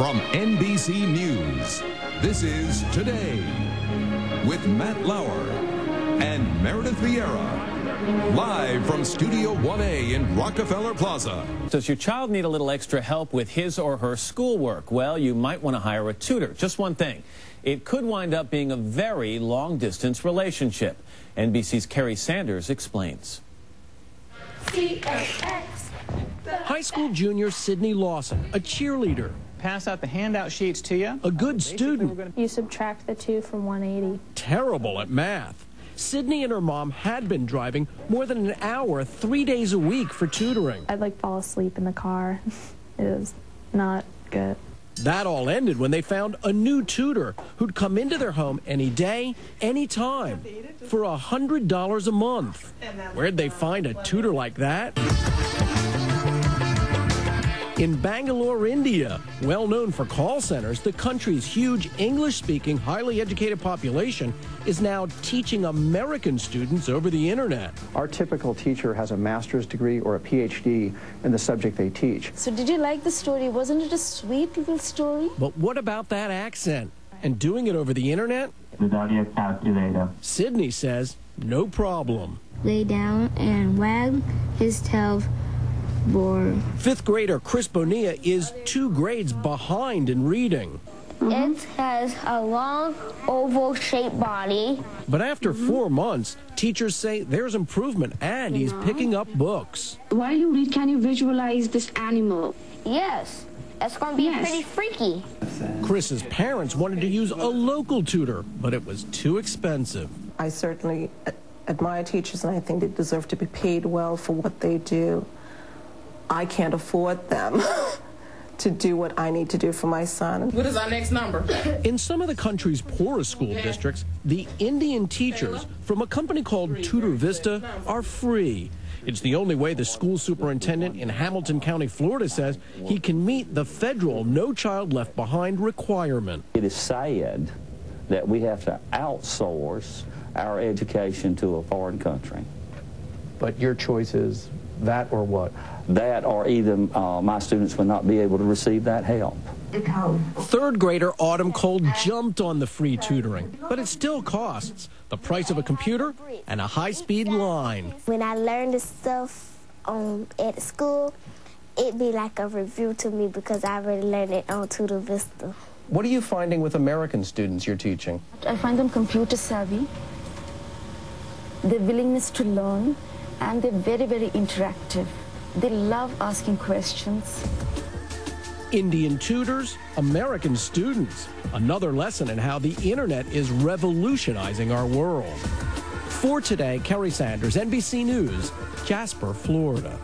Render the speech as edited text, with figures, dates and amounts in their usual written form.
From NBC News, this is Today with Matt Lauer and Meredith Vieira, live from Studio 1A in Rockefeller Plaza. Does your child need a little extra help with his or her schoolwork? Well, you might want to hire a tutor. Just one thing. It could wind up being a very long-distance relationship. NBC's Kerry Sanders explains. High school junior Sydney Lawson, a cheerleader. Pass out the handout sheets to you. A good student. You subtract the 2 from 180. Terrible at math. Sydney and her mom had been driving more than an hour 3 days a week for tutoring. I'd fall asleep in the car. It was not good. That all ended when they found a new tutor who'd come into their home any day, any time, for $100 a month. Where'd they find a tutor like that? In Bangalore, India, well known for call centers, the country's huge English-speaking, highly educated population is now teaching American students over the internet. Our typical teacher has a master's degree or a PhD in the subject they teach. So did you like the story? Wasn't it a sweet little story? But what about that accent? And doing it over the internet? Without your calculator. Sydney says, no problem. Lay down and wag his tail. Bored. Fifth grader Chris Bonilla is 2 grades behind in reading. It has a long, oval-shaped body. But after 4 months, teachers say there's improvement and he's picking up books. While you read, can you visualize this animal? Yes. It's going to be pretty freaky. Chris's parents wanted to use a local tutor, but it was too expensive. I certainly admire teachers, and I think they deserve to be paid well for what they do. I can't afford them to do what I need to do for my son. What is our next number? In some of the country's poorest school districts, the Indian teachers from a company called TutorVista are free. It's the only way the school superintendent in Hamilton County, Florida says he can meet the federal No Child Left Behind requirement. It is sad that we have to outsource our education to a foreign country. But your choice is that or what? That or either my students will not be able to receive that help. Third grader Autumn Cole jumped on the free tutoring, but it still costs the price of a computer and a high-speed line. When I learned this stuff at school, it'd be like a review to me because I already learned it on TutorVista. What are you finding with American students you're teaching? I find them computer savvy, their willingness to learn, and they're very, very interactive. They love asking questions. Indian tutors, American students. Another lesson in how the internet is revolutionizing our world. For Today, Kerry Sanders, NBC News, Jasper, Florida.